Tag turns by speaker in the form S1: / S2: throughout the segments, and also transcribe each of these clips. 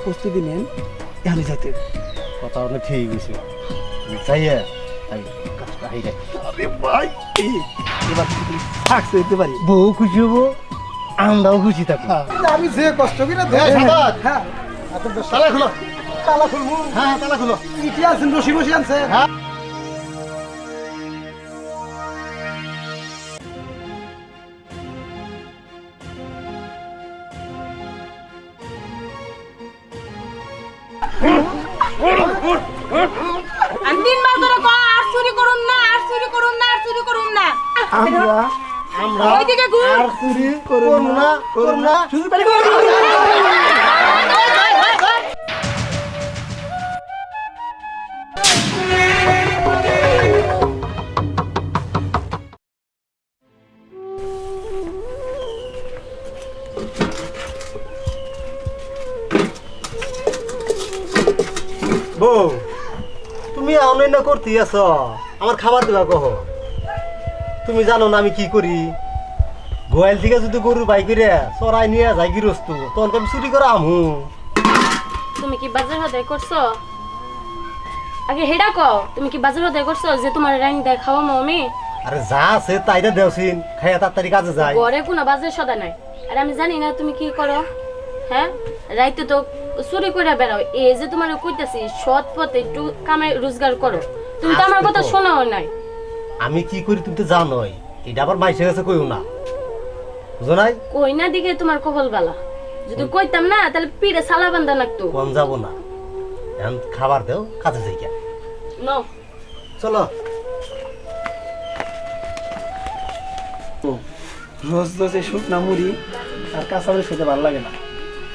S1: প্রস্তুতি নেন, এখানে যাইতে
S2: কথা অনেক ঠিক হয়েছে যাইয়া আমি কাজটা হাই যাই
S1: আরে ভাই এবার থাকতে দিতে পারি।
S2: বউ খুশি হবো আমরাও খুশি থাকবো
S1: আমি যে কষ্ট কিনা হ্যাঁ
S2: তালা খুলো
S1: তালা খুলবো।
S2: হ্যাঁ তালা খুলো
S1: ইটি আছেন, রশি বসি আনছে।
S3: আমি দিনবার ধরে কই আর চুরি করুম না, আর চুরি করুম না, আর চুরি করুম না।
S1: আমরা
S2: আমরা
S3: ওইদিকে ঘুর।
S2: আর চুরি করবো না করবো না
S1: শুধু পারি করবো।
S2: বউ তুমি অনন্য করতে আছ আমার খাবার দেবা কহ তুমি জানো না আমি কি করি গোয়াল থেকে যদি গরু বাই করে চড়াই নিয়ে যাই গৃহস্থ তখন আমি চুরি করে আমু
S3: তুমি কি বাজার হদাই করছো? আগে হেডা কও, তুমি কি বাজার হদাই করছো যে তোমার রাইন দেয় খাওয়া আমি?
S2: আরে যা আছে তাইটা দেওছিন খাইয়া তাড়াতাড়ি কাজে যায়
S3: ঘরে কোনো বাজার সদা নাই। আর আমি জানি না তুমি কি করো। হ্যাঁ, রাইতে তো চুরি করে বেড়াও। এই যে তোমার কইতাছি সৎ পথে একটু কামে রোজগার করো। তুমি তো আমার কথা শোনাও নাই।
S2: আমি কি করি তুমি তো জানোই এটা আবার মাইসের কাছে কইও না বুঝো নাই
S3: কই না দিকে তোমার কপাল বালা। যদি কইতাম না তাহলে পিড়ে সালা বান্ধা লাগতো।
S2: কম যাবো না এখন খাবার দেও কাজে যাই গিয়া
S3: নাও
S2: চলো
S1: রোজ রোজ এই শুকনা মুড়ি আর কাঁচা মুড়ি খেতে ভালো লাগে না।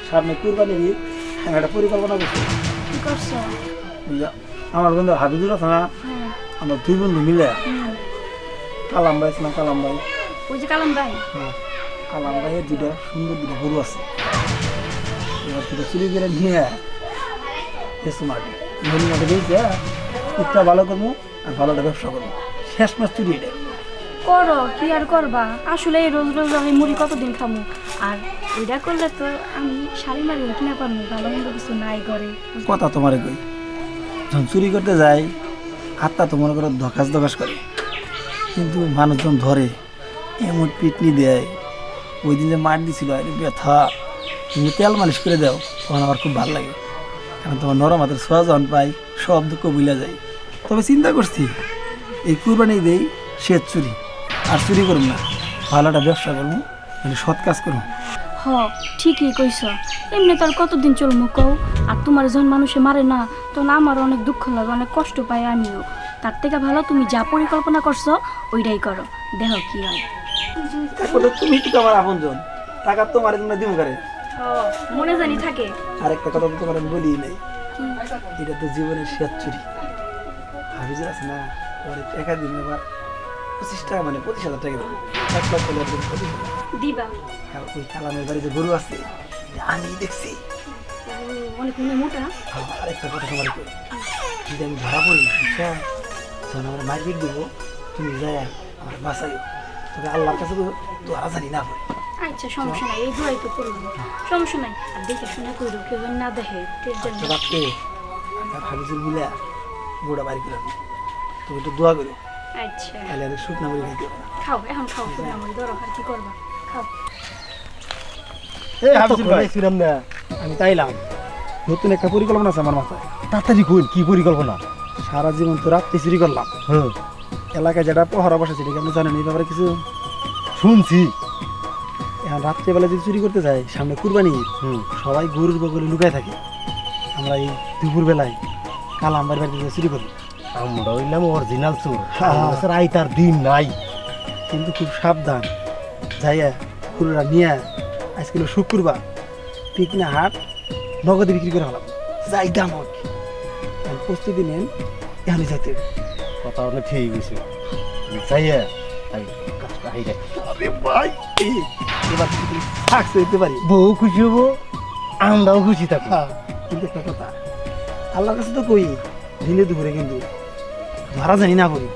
S1: সামনে কুরবানির ঈদ, আমি একটা পরিকল্পনা করছি।
S3: কি করছো?
S1: আমার বন্ধু হাবিবুর আছে না, আমরা দুই বন্ধু মিলে কালাম ভাই ছিলাম, কালাম ভাই
S3: ওই যে কালাম ভাই।
S1: কালাম ভাইয়ের দুটা সুন্দর দুটো গরু আছে। এবার দুটো চুরি করে নিয়ে এসে মাঠে ধনী মাঠে গেছে, ঈদটা ভালো করবো আর ভালোটা ব্যবসা করবো। শেষ মাস চুরি এটা
S4: করো, কি আর করবা। আসলে এই রোজ রোজ আমি মুড়ি কতদিন খামু। আর ওইটা করলে তো আমি শাড়ি মারি কিনা পারবো, ভালো মন্দ কিছু নাই করে।
S1: কথা তোমার কই, যখন চুরি করতে যাই হাতটা তো মনে করো ধকাস ধকাস করে, কিন্তু মানুষজন ধরে এমন পিটনি দেয়। ওই দিন যে মার দিছিল আরে ব্যথা, তুমি তেল মালিশ করে দাও, তখন আমার খুব ভালো লাগে। কারণ তোমার নরম হাতের ছোঁয়া যখন পাই সব দুঃখ ভুলে যায়। তবে চিন্তা করছি এই কুরবানি দেই শেষ চুরি আর চুরি করুন না, ভালোটা ব্যবসা করবো, মানে সৎ কাজ করবো।
S4: হ, ঠিকই কইছ। এমনি তো আর কতদিন চলবো কও। আর তোমার যখন মানুষে মারে না, তখন আমার অনেক দুঃখ লাগে, অনেক কষ্ট পাই আমিও। তার থেকে ভালো তুমি যা পরিকল্পনা করছো ওইটাই করো, দেখো কি হয়।
S1: তুমি কি তোমার আপনজন, টাকা তোমার জন্য দিব করে।
S4: মনে জানি থাকে।
S1: আর একটা কথা তো তোমার আমি বলি নাই, এটা তো জীবনের শেষ চুরি। হাফিজ আছে না, ওর টাকা দিন এবার 25 টাকা, মানে 25,000 টাকা দেবো, 1 লক্ষ টাকা দেবো 25,000।
S4: দিবা?
S1: আর ওই কালামের বাড়ি যে গরু আছে আমি দেখছি।
S4: অনেক মোটা।
S1: আরেকটা কথা তোমার কই, যদি আমি ধরা পড়ি যখন আমার মারপিট দেবো, তুমি যাই আমার বাঁচাইও। তবে আল্লাহর কাছে তো আর জানি না পড়ে।
S4: আচ্ছা, সমস্যা নাই, এই দোয়াই তো করবো, সমস্যা নাই। আর দেখে শুনে করো, কেউ যেন না দেখে।
S1: রাত্রে হাফিজুর মিলা গোড়া বাড়ি করলাম, তুমি একটু দোয়া করো,
S4: আচ্ছা,
S1: তাহলে আমি শুকনা মুড়ি খাইতে হবে না।
S4: খাও, এখন খাও, তুমি আমার ধরো, আর কি করবা, খাও।
S1: এই হাফিজুর ভাই,
S2: ছিলাম না
S1: আমি তাইলাম, নতুন একটা পরিকল্পনা আছে আমার মাথায়।
S2: তাড়াতাড়ি কইন কি পরিকল্পনা
S1: সারা জীবন তো রাত্রে চুরি করলাম,
S2: হ্যাঁ
S1: এলাকায় যেটা পহরা বসেছে এটা আপনি জানেন এই ব্যাপারে কিছু?
S2: শুনছি
S1: এখন রাত্রেবেলা যদি চুরি করতে যাই, সামনে কুরবানি ঈদ, সবাই গরুর বগলে লুকায় থাকে। আমরা এই দুপুর বেলায় কালাম বাড়ির বাড়িতে চুরি করি।
S2: আমরা হইলাম অরিজিনাল চোর স্যার আই তার দিন নাই
S1: কিন্তু খুব সাবধান, যাইয়া গরুরা নিয়ে আজকে হলো শুক্রবার, পিকনে হাট নগদে বিক্রি করে হলাম, যাই দাম হোক। প্রস্তুতি নেন, এখানে যাইতে
S2: কথা অনেক ঠিক হয়েছে যাইয়া আমি কাজটা হাই যাই
S1: আরে ভাই এবার থাকতে দিতে পারি।
S2: বউ খুশি হবো আমরাও খুশি থাকবো
S1: কিন্তু একটা কথা, আল্লাহর কাছে তো কই দিনে দুপুরে কিন্তু ধরা জানি না করি।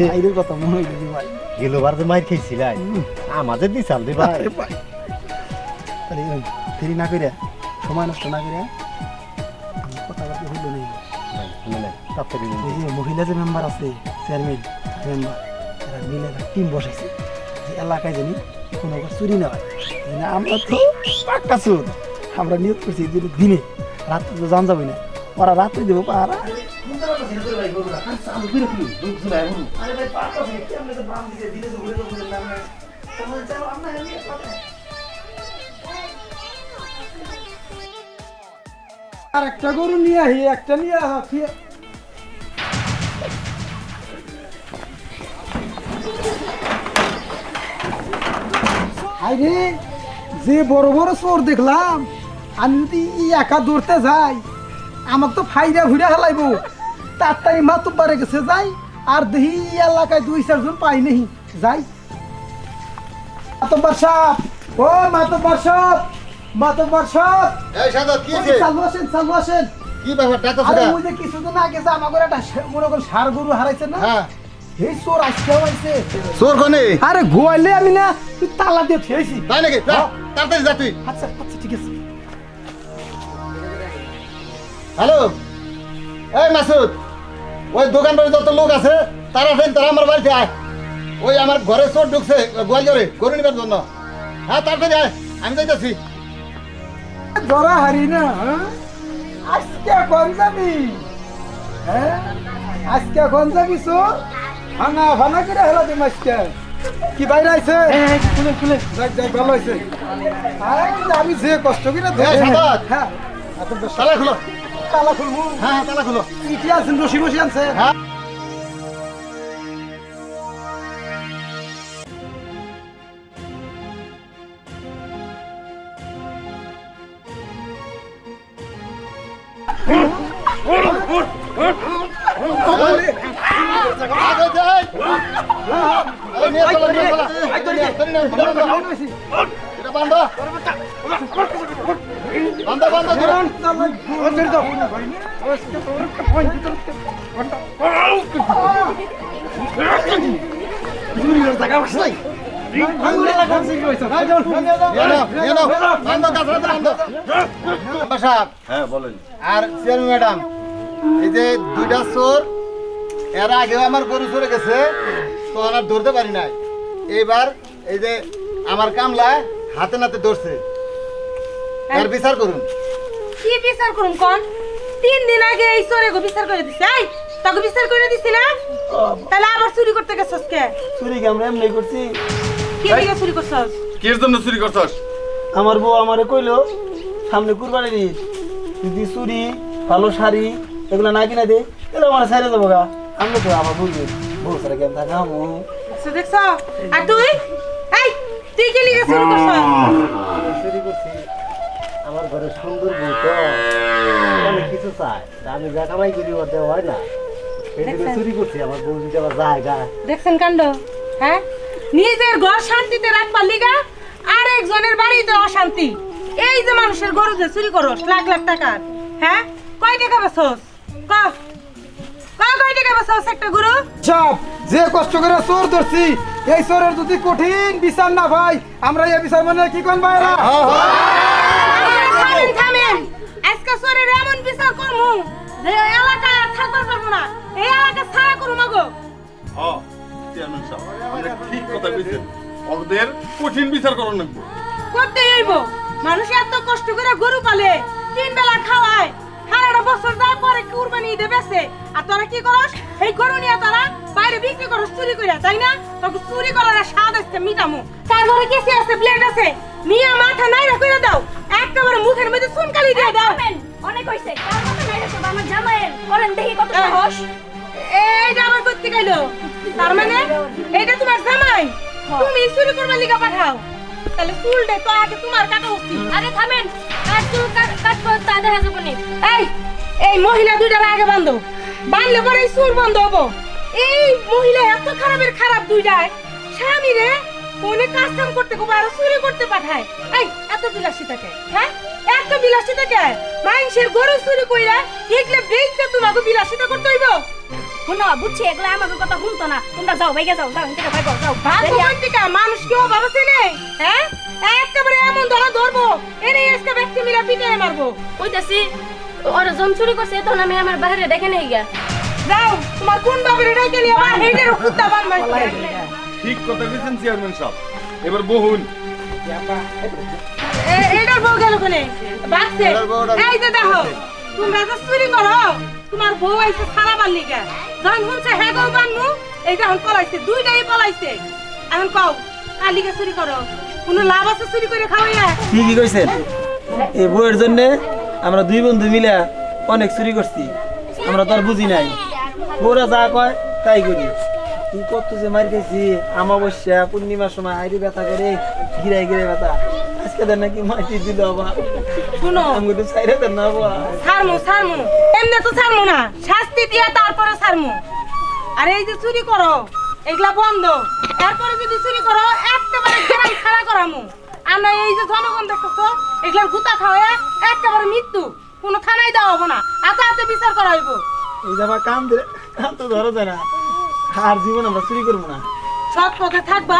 S1: ভাইদের কথা মনে হইল যে ভাই
S2: গেলোবার যে মাইর খেয়েছিলাই আমাদের দিছাল রে ভাই
S1: তাহলে দেরি না করে সময় নষ্ট না করে আমি কথাবার্তা হইল নেই।
S2: তাড়াতাড়ি
S1: ওই যে মহিলা যে মেম্বার আছে চেয়ারম্যান মেম্বার তারা মিলে একটা টিম বসাইছে যে এলাকায় জানি কোনো চুরি না হয়। আমরা তো পাক্কা চোর, আমরা নিয়োগ করছি দিনে, রাত্রে তো জান যাবে না, ওরা রাত্রে দেবো পাহারা। আর একটা গরু নিয়ে আহি, একটা নিয়ে আহি। আরে যে বড় বড় চোর দেখলাম, আমি যদি একা দৌড়তে যাই আমাকে তো ফাইদা ঘুরে হালাইব। তাড়াতাড়ি মাতুব্বারে গেছে যাই, আর দেখি এলাকায় 2-4 জন পাই নেই, যাই। মাতুব্বার সাহেব, ও মাতুব্বার সাহেব, মাতুব্বার সাহেব,
S2: এই সাদা কি হইছে?
S1: চালু আসেন, চালু আসেন।
S2: কি ব্যাপার টাকা
S1: আরে
S2: সেটা?
S1: ওই যে কিছুদিন আগে যে আমাকে একটা মনে করেন ষাঁড় গরু হারাইছে না,
S2: হ্যাঁ
S1: এই চোর আজকেও আইছে।
S2: চোর কোনে?
S1: আরে গোয়ালে আমি না তুই তালা দিয়ে খেয়েছি।
S2: তাই নাকি? যা, তাড়াতাড়ি যা তুই।
S1: আচ্ছা আচ্ছা ঠিক আছে।
S2: হ্যালো, এই মাসুদ, ওই দোকান বাড়ি যত লোক আছে তারা আমার বাড়িতে আয়। ওই আমার ঘরে চোর ঢুকছে গোয়াল ঘরে গরু নিবার জন্য। হ্যাঁ তাড়াতাড়ি আয়, আমি যাইতেছি।
S1: জরা হারি না, হ্যাঁ? আজকে কোন যাবি? হ্যাঁ আজকে কোন যাবি চোর? ভাঙা ভাঙা করে হেলা দিম আজকে। কি বাইরে আইছে? খুলে খুলে যাক যাক ভালো হয়েছে। আমি যে কষ্ট করে
S2: এই সাদাত।
S1: হ্যাঁ
S2: তালা খুলো।
S1: তালা খুলবো।
S2: হ্যাঁ তালা খুলো।
S1: ইটি আছেন, রশি বসি আনছে।
S2: হ্যাঁ
S5: হ্যাঁ বলেন।
S2: আর চেয়ারম্যান ম্যাডাম, এই যে 2টা চোর এর আগেও আমার গরু চলে গেছে, তো আর ধরতে পারি নাই। এইবার এই যে আমার কামলা হাতে নাতে ধরছে, এর বিচার করুন।
S6: কি বিচার করুন কোন? 3 দিন আগে এই চোরে গো বিচার করে দিছে। এই তাকে বিচার করে দিছি না? তাহলে আবার চুরি করতে গেছস কে?
S1: চুরি কি আমরা এমনি করছি?
S6: কি দিকে চুরি করছস?
S5: কির জন্য চুরি করছস?
S1: আমার বউ আমারে কইলো সামনে কুরবানির ঈদ, যদি চুরি ভালো শাড়ি এগুলো না কিনা দে তাহলে আমার সাইরে যাবো গা। আমি তো আমার বুঝবি বউ সারা কেন থাকা আমু।
S6: আচ্ছা দেখছ? আর তুই? এই তুই কি লিগে চুরি করছস?
S2: চুরি করছি, আমার ঘরে সুন্দর বউ তো অনেক কিছু চায়, তা আমি যা কামাই করি ওতে হয় না, এই জন্য চুরি করছি। আমার বউ যদি আবার জায়গা
S6: দেখছেন কাণ্ড? হ্যাঁ, নিজের ঘর শান্তিতে রাখবার লিগা আর একজনের বাড়িতে অশান্তি। এই যে মানুষের গরু যে চুরি করস লাখ লাখ টাকার, হ্যাঁ কয় টাকা বেচছস? কয় টাকা বেচছস একটা গরু?
S1: সব যে কষ্ট করে চোর ধরছি, এই চোরের যদি কঠিন বিচার না ভাই, আমরা এই বিচার মানে কি কোন ভাইরা?
S6: থামেন। আজকে চোরের এমন বিচার করমু যে এলাকায় আর থাকবার পারবো না, এই এলাকা ছাড়া করুম গো।
S5: হ্যাঁ চেয়ারম্যান সাহেব, আপনি ঠিক কথা কইছেন। ওদের কঠিন বিচার করুন লাগবে।
S6: করতেই হইব। মানুষ এত কষ্ট করে গরু পালে, 3 বেলা খাওয়ায়, সারাটা বছর যায় পরে কুরবানি ঈদে বেচে, আর তোরা কি করস? এই গরু নিয়ে তোরা বাইরে বিক্রি করস চুরি করে, তাই না? তোকে চুরি করার স্বাদ আছে মিটামু। তারপরে কেসি আছে, ব্লেড আছে, নিয়ে মাথা নাইরা কইরা দাও, একেবারে মুখের মধ্যে চুনকালি দিয়ে দাও।
S4: অনেক হইছে, কার মতো নাই রে তোর আমার জামাইয়ের, করেন দেখি কত সাহস।
S6: এইটা আবার করতে গেলো? তার মানে এইটা তোমার জামাই, তুমি চুরি করবার লিগা পাঠাও? তাহলে চুলটা তো আগে তোমার কাটা উচিত।
S3: আরে থামেন, কাট চুল কাটবো তা দেখা যাবো নি।
S6: এই মহিলা 2টার আগে বান্ধব, বানলে পরে এই চুল বন্ধ হবো। এই মহিলা এত খারাপের খারাপ 2টায়, স্বামী রে অনেক কাজ কাম করতে গো আর চুরি করতে পাঠায়। এই এত বিলাসিতাকে, হ্যাঁ এত বিলাসিতাকে, মানুষের গরু চুরি কইরা এগুলা বেচতে তোমাকে বিলাসিতা করতে হইব?
S4: শুনো বুঝছি, এগুলা আমাকে কথা শুনতো না। তোমরা যাও ভাইগা যাও, যাও এখান থেকে ভাইগো যাও।
S6: ভাগ্য কোন দিকে? মানুষ কি অভাব আছে নে? হ্যাঁ একেবারে এমন ধরা ধরবো এনে আজকে ব্যক্তি মিলা পিটাই মারবো।
S3: কইতাছি ওরা যখন চুরি করছে তখন আমি আমার বাইরে দেখে নেই গা।
S6: যাও তোমার কোন বাবার এটাই গেলি আমার হেডের কুত্তা বান মারছে।
S5: ঠিক কথা কইছেন চেয়ারম্যান সাহেব। এবার বহুন
S6: এটার বউ গেল কোনে বাচ্চে এই যে দেখো তোমরা তো চুরি করো তোমার বউ আইছে সারা বাল্লি কে যখন শুনছে হ্যাঁ গো বানমু এইটা এখন পলাইছে দুইটাই পলাইছে এখন কও কালিকে চুরি করো কোনো লাভ আছে চুরি করে খাওয়াইয়া?
S1: ঠিকই কইছেন, এই বইয়ের জন্য আমরা দুই বন্ধু মিলে অনেক চুরি করছি, আমরা তো আর বুঝি নাই, ওরা যা কয় তাই করি। তুই কত যে মার খেয়েছি, আমাবস্যা পূর্ণিমার সময় হাইরি ব্যথা করে গিরাই গিরে ব্যথা, আজকে দেন নাকি মাটি দিল আবার
S6: শুনো
S1: আমি তো চাইরে দেন না বাবা।
S6: ছাড়মু এমনি তো ছাড়মু না, শাস্তি দিয়া তারপরে ছাড়মু। আর এই যে চুরি করো এগুলা বন্ধ, এরপরে যদি চুরি করো একেবারে গ্রাম খাড়া করামু। আমরা এই যে জনগণ দেখতেছো এগুলার গুতা খাওয়া একেবারে মৃত্যু, কোনো থানায় দেওয়া হবো না, হাতে হাতে বিচার করা হইব।
S1: এই জামা কাম দিলে কাম তো ধরা যায় না, আর জীবন আমরা চুরি করবো না।
S6: সৎ পথে থাকবা,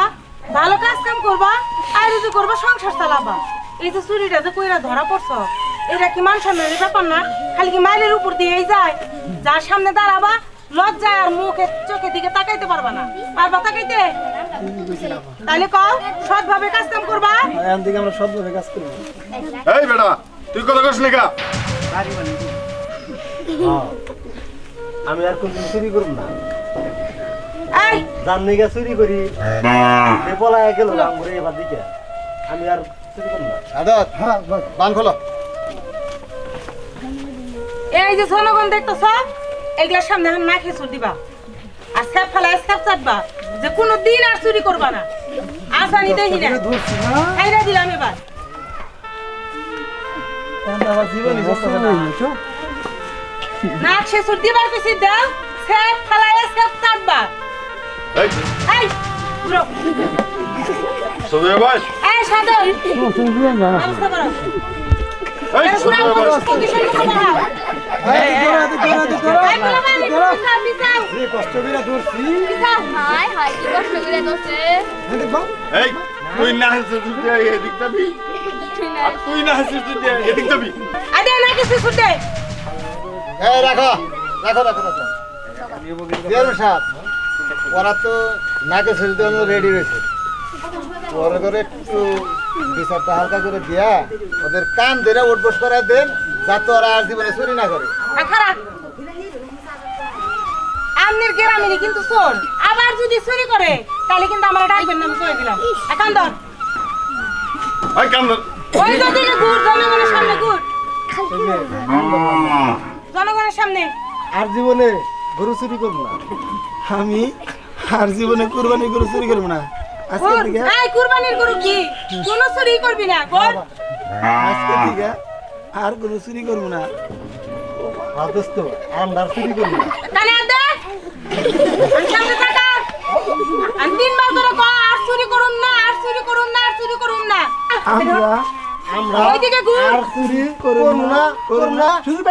S6: ভালো কাজ কাম করবা, আর যদি করবা সংসার চালাবা। এই যে চুরিটা যে কইরা ধরা পড়ছো এটা কি মান সম্মানের ব্যাপার না? খালি কি মাইলের উপর দিয়েই যায়, যার সামনে দাঁড়াবা লজ্জায় আর মুখে চোখের দিকে তাকাইতে পারবা না, পারবা তাকাইতে? তাহলে কও সৎভাবে কাজ কাম করবা।
S1: এখন থেকে আমরা সৎভাবে কাজ করবো।
S5: এই বেটা তুই কথা কইস লেখা
S2: আমি আর কোনদিন চুরি করব না,
S6: এই
S2: জানি গা চুরি করি এ পলায় গেল রাম করে এবার দিকে আমি আর চুরি করব না।
S5: আদাত বান খোলো।
S6: এই যে জনগণ দেখতেছ এগুলার সামনে এখন না খেয়ে দিবা, আর স্যাপ ফেলায় স্যাপ চাটবা যে কোনো দিন আর চুরি করবা না। আসানি দেখি না খাইরা দিলাম এবার।
S1: এখন তো আমার জীবনই চলতেছে না।
S6: না খেয়ে দিবার কিছু দাও, স্যাপ ফেলায় স্যাপ চাটবা।
S5: এই
S6: এই বুড়ো
S5: সোজা ভাই
S6: এই সাদর অবস্থা করো।
S5: এই
S6: এই
S5: সোজা
S6: বুড়ো
S5: ভাই
S6: কন্ডিশন করো না। এই বুড়ো মানে পিছাও
S1: যে কষ্ট করে ধরছি,
S6: পিছাও।
S3: হাই হাই কি কষ্ট করে দছে
S5: এই তুই না হাসিস তুই এদিক যাবি আর তুই না হাসিস তুই এদিক যাবি।
S6: আরে না কিছু ছুটে
S2: এই রাখো রাখো রাখো রাখো চেয়ারম্যান সাহেব, ওরা তো নাকে ছেড়ে দেওয়ার রেডি রয়েছে, ওরা করে একটু বিচারটা হালকা করে দিয়া ওদের কান ধরে উঠবস করে দেন, যাতে ওরা আর জীবনে চুরি না করে।
S6: খারা আমনের গ্রামেরই কিন্তু চোর, আবার যদি চুরি করে তাহলে কিন্তু আমরা ডাকবেন না, আমি কই দিলাম। এখন ধর
S5: এই কাম ধর।
S6: ওই দিকে ঘুর, জনগণের সামনে ঘুর, জনগণের সামনে।
S2: আর জীবনে গরু চুরি করবো না।
S1: আমি আর জীবনে কুরবানি গরু চুরি করবো না। আজকে
S6: ঘুর।
S1: থেকে
S6: এই কুরবানির গরু কি কোনো চুরি করবি না, ঘুর।
S1: আজকে থেকে আর গরু চুরি করবো না।
S2: আর দোস্ত আমরা আর চুরি করবো না।
S6: কানে হাত দে, আমি সামনে থাকা। আমি তিনবার করে কও আর চুরি করুন না, আর চুরি করুন না, আর চুরি করুন না।
S1: আমরা
S2: আমরা
S6: ওইদিকে ঘুর।
S2: আর চুরি করবো না, করবো না।
S1: শুধু